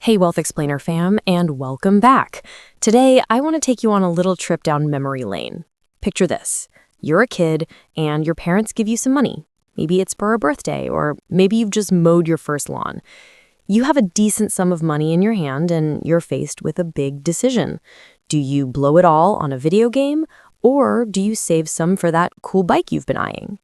Hey, Wealth Explainer fam, and welcome back. Today, I want to take you on a little trip down memory lane. Picture this. You're a kid, and your parents give you some money. Maybe it's for a birthday, or maybe you've just mowed your first lawn. You have a decent sum of money in your hand, and you're faced with a big decision. Do you blow it all on a video game, or do you save some for that cool bike you've been eyeing?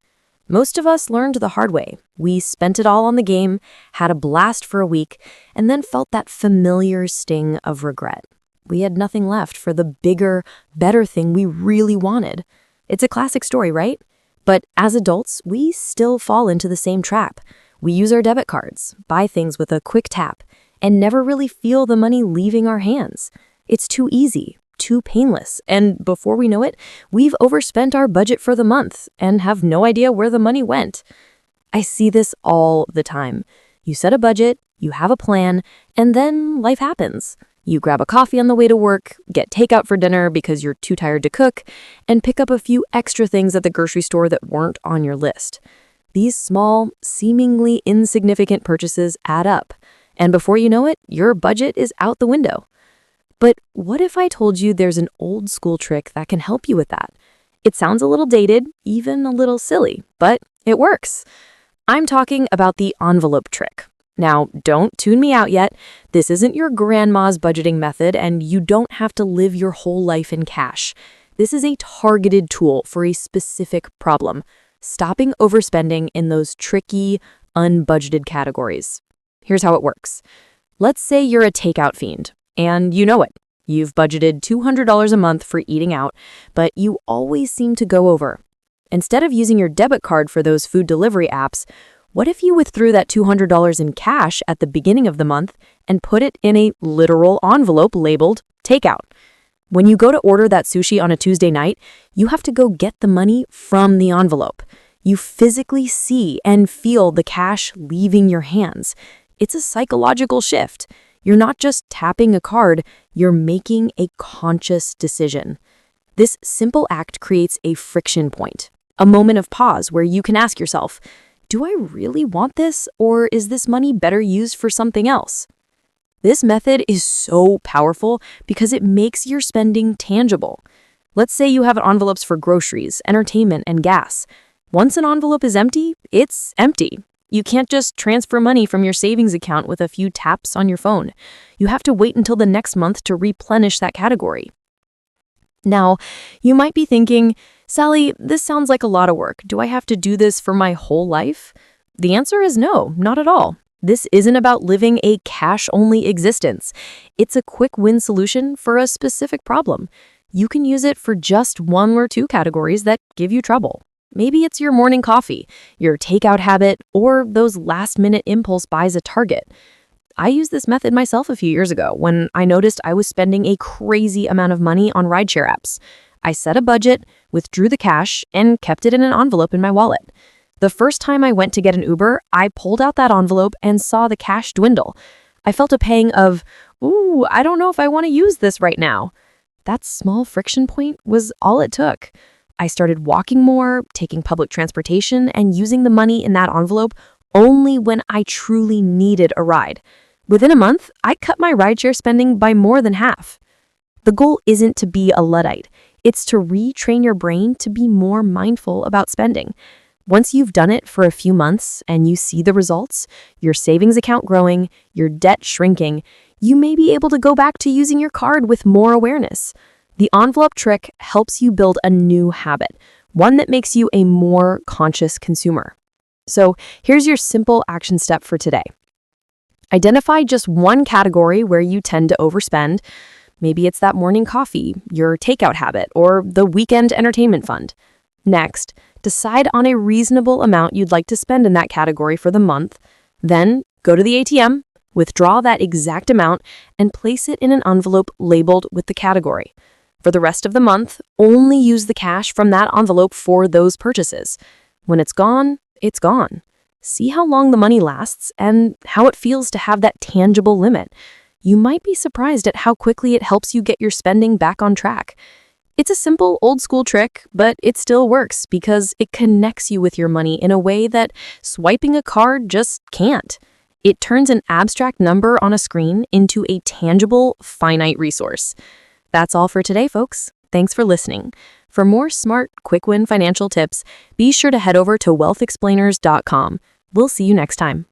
Most of us learned the hard way. We spent it all on the game, had a blast for a week, and then felt that familiar sting of regret. We had nothing left for the bigger, better thing we really wanted. It's a classic story, right? But as adults, we still fall into the same trap. We use our debit cards, buy things with a quick tap, and never really feel the money leaving our hands. It's too easy, too painless, and before we know it, we've overspent our budget for the month and have no idea where the money went. I see this all the time. You set a budget, you have a plan, and then life happens. You grab a coffee on the way to work, get takeout for dinner because you're too tired to cook, and pick up a few extra things at the grocery store that weren't on your list. These small, seemingly insignificant purchases add up, and before you know it, your budget is out the window. But what if I told you there's an old school trick that can help you with that? It sounds a little dated, even a little silly, but it works. I'm talking about the envelope trick. Now, don't tune me out yet. This isn't your grandma's budgeting method, and you don't have to live your whole life in cash. This is a targeted tool for a specific problem, stopping overspending in those tricky, unbudgeted categories. Here's how it works. Let's say you're a takeout fiend. And you know it. You've budgeted $200 a month for eating out, but you always seem to go over. Instead of using your debit card for those food delivery apps, what if you withdrew that $200 in cash at the beginning of the month and put it in a literal envelope labeled takeout? When you go to order that sushi on a Tuesday night, you have to go get the money from the envelope. You physically see and feel the cash leaving your hands. It's a psychological shift. You're not just tapping a card, you're making a conscious decision. This simple act creates a friction point, a moment of pause where you can ask yourself, do I really want this, or is this money better used for something else? This method is so powerful because it makes your spending tangible. Let's say you have envelopes for groceries, entertainment, and gas. Once an envelope is empty, it's empty. You can't just transfer money from your savings account with a few taps on your phone. You have to wait until the next month to replenish that category. Now, you might be thinking, Sally, this sounds like a lot of work. Do I have to do this for my whole life? The answer is no, not at all. This isn't about living a cash-only existence. It's a quick win solution for a specific problem. You can use it for just one or two categories that give you trouble. Maybe it's your morning coffee, your takeout habit, or those last-minute impulse buys at Target. I used this method myself a few years ago when I noticed I was spending a crazy amount of money on rideshare apps. I set a budget, withdrew the cash, and kept it in an envelope in my wallet. The first time I went to get an Uber, I pulled out that envelope and saw the cash dwindle. I felt a pang of, ooh, I don't know if I want to use this right now. That small friction point was all it took. I started walking more, taking public transportation, and using the money in that envelope only when I truly needed a ride. Within a month, I cut my rideshare spending by more than half. The goal isn't to be a Luddite. It's to retrain your brain to be more mindful about spending. Once you've done it for a few months and you see the results, your savings account growing, your debt shrinking, you may be able to go back to using your card with more awareness. The envelope trick helps you build a new habit, one that makes you a more conscious consumer. So here's your simple action step for today. Identify just one category where you tend to overspend. Maybe it's that morning coffee, your takeout habit, or the weekend entertainment fund. Next, decide on a reasonable amount you'd like to spend in that category for the month. Then go to the ATM, withdraw that exact amount, and place it in an envelope labeled with the category. For the rest of the month, only use the cash from that envelope for those purchases. When it's gone, it's gone. See how long the money lasts and how it feels to have that tangible limit. You might be surprised at how quickly it helps you get your spending back on track. It's a simple, old-school trick, but it still works because it connects you with your money in a way that swiping a card just can't. It turns an abstract number on a screen into a tangible, finite resource. That's all for today, folks. Thanks for listening. For more smart, quick-win financial tips, be sure to head over to wealthexplainers.com. We'll see you next time.